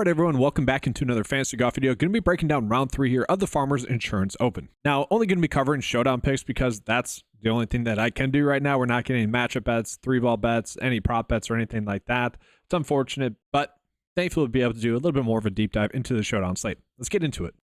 All right, everyone, welcome back into another Fantasy Golf video. Going to be breaking down round 3 here of the Farmers Insurance Open. Now, only going to be covering Showdown Picks because that's the only thing that I can do right now. We're not getting any matchup bets, 3-ball bets, any prop bets, or anything like that. It's unfortunate, but thankfully we'll be able to do a little bit more of a deep dive into the Showdown slate. Let's get into it.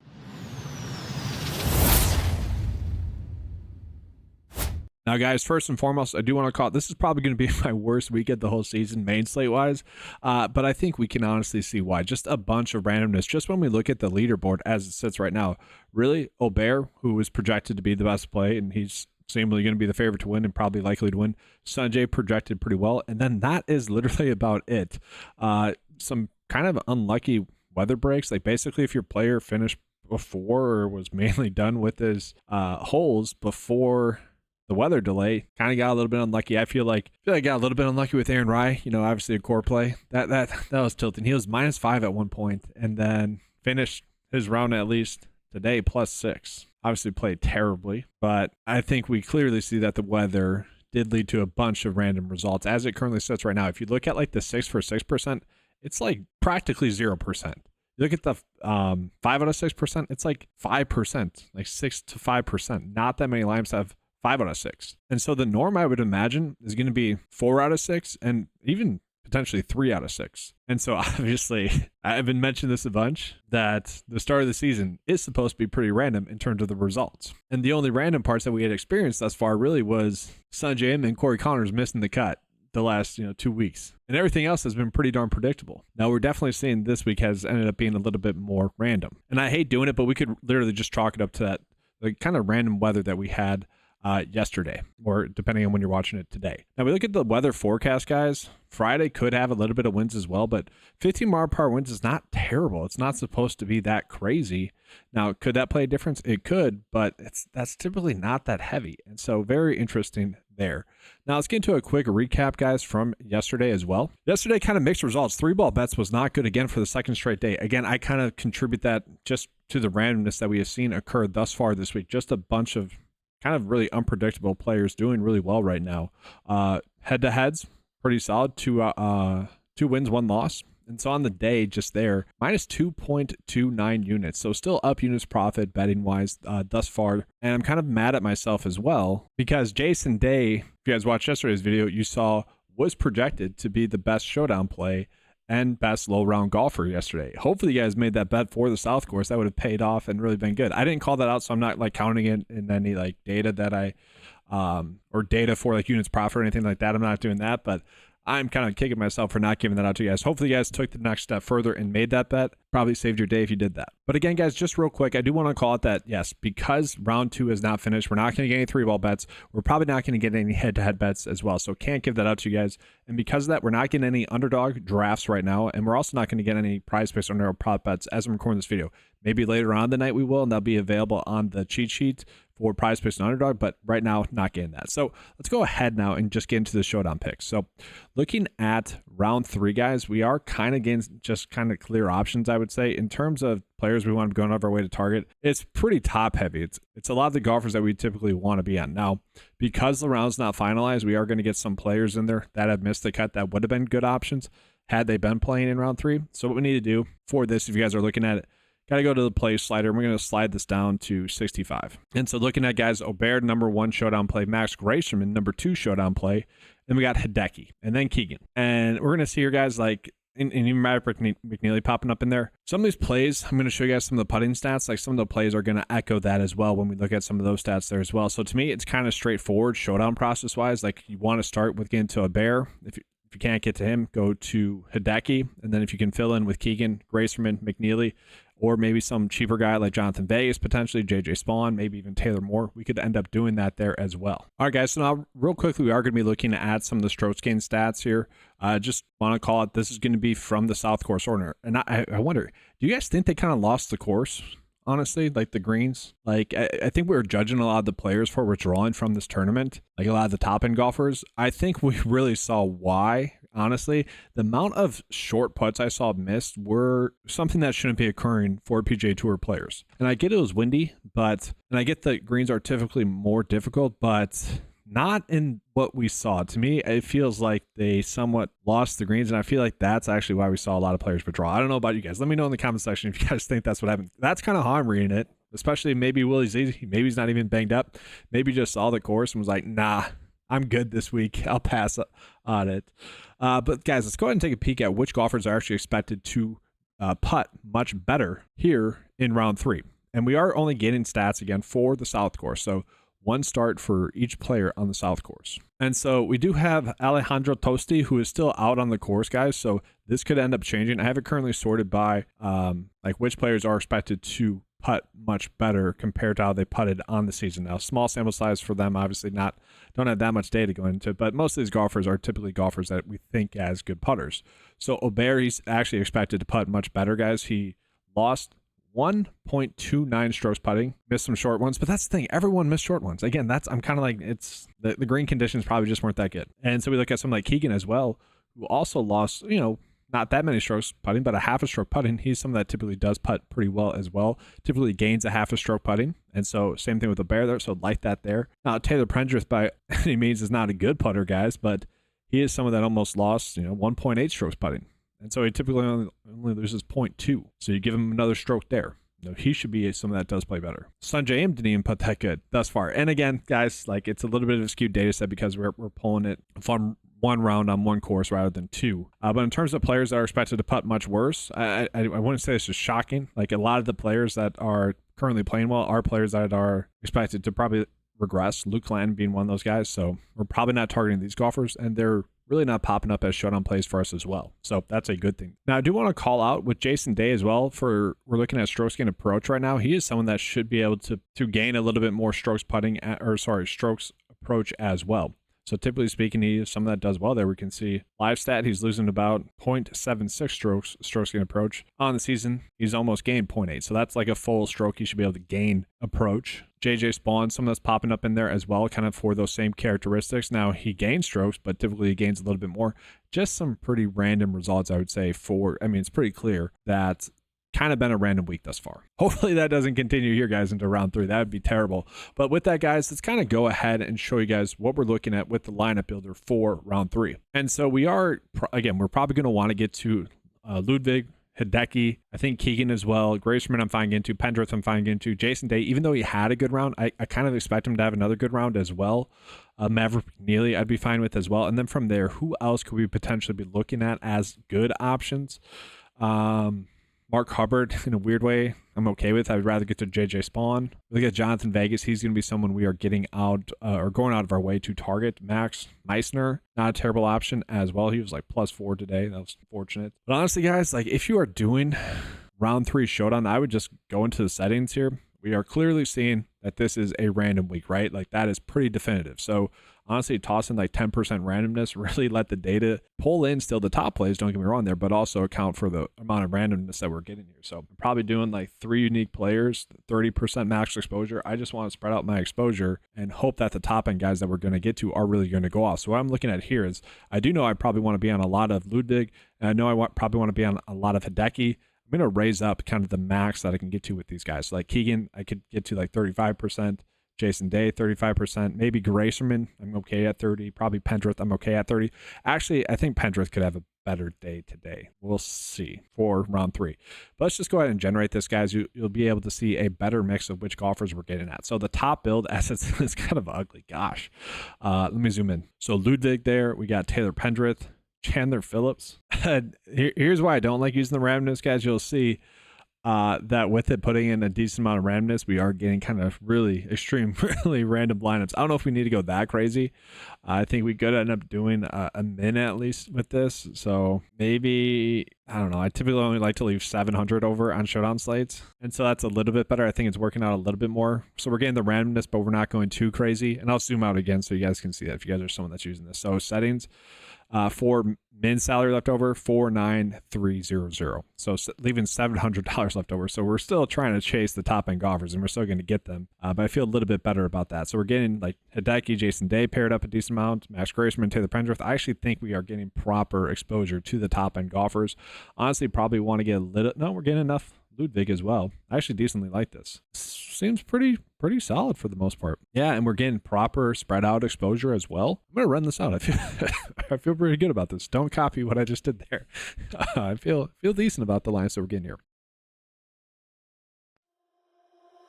Now, guys, first and foremost, I do want to call it, this is probably going to be my worst weekend the whole season, main slate-wise, but I think we can honestly see why. Just a bunch of randomness. Just when we look at the leaderboard as it sits right now, really, Aubert, who was projected to be the best play, and he's seemingly going to be the favorite to win and probably likely to win. Sanjay projected pretty well, and then that is literally about it. Some kind of unlucky weather breaks. Like, basically, if your player finished before or was mainly done with his holes before the weather delay, kind of got a little bit unlucky. I feel like I got a little bit unlucky with Aaron Rye, obviously a core play. That was tilting. He was -5 at one point and then finished his round at least today +6. Obviously played terribly, but I think we clearly see that the weather did lead to a bunch of random results as it currently sits right now. If you look at like the 6 for 6%, it's like practically 0%. You look at the 5 out of 6%, it's like 5%, like 6 to 5%. Not that many lineups have 5 out of 6. And so the norm, I would imagine, is going to be 4 out of 6 and even potentially 3 out of 6. And so obviously, I've been mentioning this a bunch, that the start of the season is supposed to be pretty random in terms of the results. And the only random parts that we had experienced thus far really was Sanjay and Corey Connors missing the cut the last 2 weeks. And everything else has been pretty darn predictable. Now, we're definitely seeing this week has ended up being a little bit more random. And I hate doing it, but we could literally just chalk it up to that like kind of random weather that we had yesterday, or depending on when you're watching it today. Now we look at the weather forecast, guys. Friday could have a little bit of winds as well, but 15 mile per hour winds is not terrible. It's not supposed to be that crazy. Now, could that play a difference? It could, but that's typically not that heavy. And so very interesting there. Now let's get into a quick recap, guys, from yesterday as well. Yesterday kind of mixed results. 3-ball bets was not good again for the second straight day. Again, I kind of contribute that just to the randomness that we have seen occur thus far this week. Just a bunch of kind of really unpredictable players doing really well right now. Head-to-heads, pretty solid. Two wins, 1 loss. And so on the day, just there, -2.29 units. So still up units profit betting-wise thus far. And I'm kind of mad at myself as well because Jason Day, if you guys watched yesterday's video, you saw was projected to be the best showdown play and best low-round golfer yesterday. Hopefully you guys made that bet for the South Course. That would have paid off and really been good. I didn't call that out, so I'm not like counting it in any like data that I or data for like units profit or anything like that. I'm not doing that, but I'm kind of kicking myself for not giving that out to you guys. Hopefully you guys took the next step further and made that bet. Probably saved your day if you did that. But again, guys, just real quick, I do want to call it that, yes, because round 2 is not finished, we're not going to get any 3-ball bets. We're probably not going to get any head-to-head bets as well. So can't give that out to you guys. And because of that, we're not getting any underdog drafts right now. And we're also not going to get any prize picks or prop bets as I'm recording this video. Maybe later on the night we will, and they'll be available on the cheat sheet for prize picks and underdog, but right now not getting that. So let's go ahead now and just get into the showdown picks. So looking at round 3, guys, we are kind of getting just kind of clear options, I would say, in terms of players we want to be going out of our way to target. It's pretty top heavy. It's a lot of the golfers that we typically want to be on. Now, because the round's not finalized, we are going to get some players in there that have missed the cut that would have been good options had they been playing in round 3. So what we need to do for this, if you guys are looking at it, got to go to the play slider, and we're going to slide this down to 65. And so looking at, guys, Aubert, number 1 showdown play, Max Grayson, number 2 showdown play, then we got Hideki, and then Keegan. And we're going to see here, guys, like, and even Maverick McNeely popping up in there. Some of these plays, I'm going to show you guys some of the putting stats. Like, some of the plays are going to echo that as well when we look at some of those stats there as well. So to me, it's kind of straightforward showdown process-wise. Like, you want to start with getting to Aubert. If you can't get to him, go to Hideki. And then if you can fill in with Keegan, Grayson, McNeely, or maybe some cheaper guy like Jonathan Vegas, potentially JJ Spawn, maybe even Taylor Moore. We could end up doing that there as well. All right, guys, so now real quickly, we are going to be looking at some of the strokes gain stats here. Just want to call it, this is going to be from the South Course order. And I wonder, do you guys think they kind of lost the course? Honestly, like the greens, like I think we were judging a lot of the players for withdrawing from this tournament, like a lot of the top end golfers. I think we really saw why. Honestly, the amount of short putts I saw missed were something that shouldn't be occurring for PGA Tour players. And I get it was windy, and I get that greens are typically more difficult, but not in what we saw. To me, it feels like they somewhat lost the greens, and I feel like that's actually why we saw a lot of players withdraw. I don't know about you guys. Let me know in the comment section if you guys think that's what happened. That's kind of how I'm reading it, especially maybe Willie Z. Maybe he's not even banged up. Maybe just saw the course and was like, nah, I'm good this week. I'll pass on it. But guys, let's go ahead and take a peek at which golfers are actually expected to putt much better here in round 3. And we are only getting stats again for the South course. So 1 start for each player on the South course. And so we do have Alejandro Tosti, who is still out on the course, guys. So this could end up changing. I have it currently sorted by like which players are expected to putt much better compared to how they putted on the season. Now, small sample size for them, obviously don't have that much data going into it, but most of these golfers are typically golfers that we think as good putters. So Aubert, he's actually expected to putt much better, guys. He lost 1.29 strokes putting, missed some short ones, but that's the thing, everyone missed short ones. Again, I'm kind of like, it's the green conditions probably just weren't that good. And so we look at someone like Keegan as well, who also lost, not that many strokes putting, but a half a stroke putting. He's someone that typically does putt pretty well as well. Typically gains a half a stroke putting. And so same thing with the bear there. So like that there. Now, Taylor Pendrith by any means is not a good putter, guys, but he is someone that almost lost, 1.8 strokes putting. And so he typically only loses 0.2. So you give him another stroke there. He should be someone that does play better. Sanjay Aim didn't even put that good thus far. And again, guys, like it's a little bit of a skewed data set because we're pulling it from 1 round on 1 course rather than 2. But in terms of players that are expected to putt much worse, I wouldn't say this is shocking. Like a lot of the players that are currently playing well are players that are expected to probably regress. Luke Clanton being one of those guys. So we're probably not targeting these golfers, and they're really not popping up as showdown plays for us as well. So that's a good thing. Now, I do want to call out with Jason Day as well. We're looking at strokes gain approach right now. He is someone that should be able to gain a little bit more strokes strokes approach as well. So typically speaking, he is someone that does well there. We can see live stat, he's losing about 0.76 strokes gain approach. On the season, he's almost gained 0.8. So that's like a full stroke he should be able to gain approach. JJ Spawn, someone that's popping up in there as well, kind of for those same characteristics. Now, he gains strokes, but typically he gains a little bit more. Just some pretty random results, I would say, it's pretty clear that kind of been a random week thus far. Hopefully that doesn't continue here, guys, into round 3. That would be terrible. But with that, guys, let's kind of go ahead and show you guys what we're looking at with the lineup builder for round 3. And so we are, again, we're probably going to want to get to Ludwig, Hideki, I think Keegan as well. Graceman I'm fine getting to. Pendrith I'm fine getting to. Jason Day, even though he had a good round, I kind of expect him to have another good round as well. Maverick Neely I'd be fine with as well. And then from there, who else could we potentially be looking at as good options? Mark Hubbard, in a weird way, I'm okay with. I would rather get to JJ Spawn. Look at Jonathan Vegas. He's going to be someone we are getting out or going out of our way to target. Max Meissner, not a terrible option as well. He was like +4 today. That was fortunate. But honestly, guys, like if you are doing round 3 showdown, I would just go into the settings here. We are clearly seeing that this is a random week, right? Like that is pretty definitive. So honestly, toss in like 10% randomness, really let the data pull in still the top plays, don't get me wrong there, but also account for the amount of randomness that we're getting here. So I'm probably doing like 3 unique players, 30% max exposure. I just want to spread out my exposure and hope that the top end guys that we're going to get to are really going to go off. So what I'm looking at here is I do know I probably want to be on a lot of Ludwig, and I know I probably want to be on a lot of Hideki. I'm going to raise up kind of the max that I can get to with these guys. So like Keegan, I could get to like 35%. Jason Day, 35%. Maybe Gracerman, I'm okay at 30. Probably Pendrith, I'm okay at 30. Actually, I think Pendrith could have a better day today. We'll see for round 3. But let's just go ahead and generate this, guys. You'll be able to see a better mix of which golfers we're getting at. So the top build, as it's kind of ugly. Gosh. Let me zoom in. So Ludwig there. We got Taylor Pendrith. Chandler Phillips. Here's why I don't like using the randomness, guys. You'll see that with it putting in a decent amount of randomness, we are getting kind of really random lineups. I don't know if we need to go that crazy. I think we could end up doing a min at least with this. So maybe, I don't know. I typically only like to leave 700 over on showdown slates. And so that's a little bit better. I think it's working out a little bit more. So we're getting the randomness, but we're not going too crazy. And I'll zoom out again so you guys can see that if you guys are someone that's using this. So settings. For min salary left over, 49300. So leaving $700 left over. So we're still trying to chase the top end golfers, and we're still going to get them. But I feel a little bit better about that. So we're getting like Hideki, Jason Day paired up a decent amount, Max Graceman, Taylor Pendrith. I actually think we are getting proper exposure to the top end golfers. Honestly, probably want to get a little. No, we're getting enough Ludwig as well. I actually decently like this. Seems pretty solid for the most part. Yeah, and we're getting proper spread out exposure as well. I'm gonna run this out. I feel pretty good about this. Don't copy what I just did there. I feel decent about the lines that we're getting here.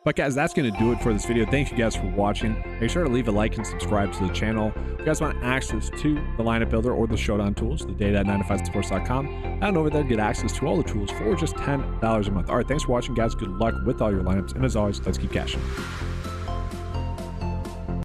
But guys, that's going to do it for this video. Thank you guys for watching. Make sure to leave a like and subscribe to the channel. If you guys want access to the lineup builder or the showdown tools, the data at 9to5sports.com, and over there get access to all the tools for just $10 a month. All right, thanks for watching, guys. Good luck with all your lineups, and as always, let's keep cashing.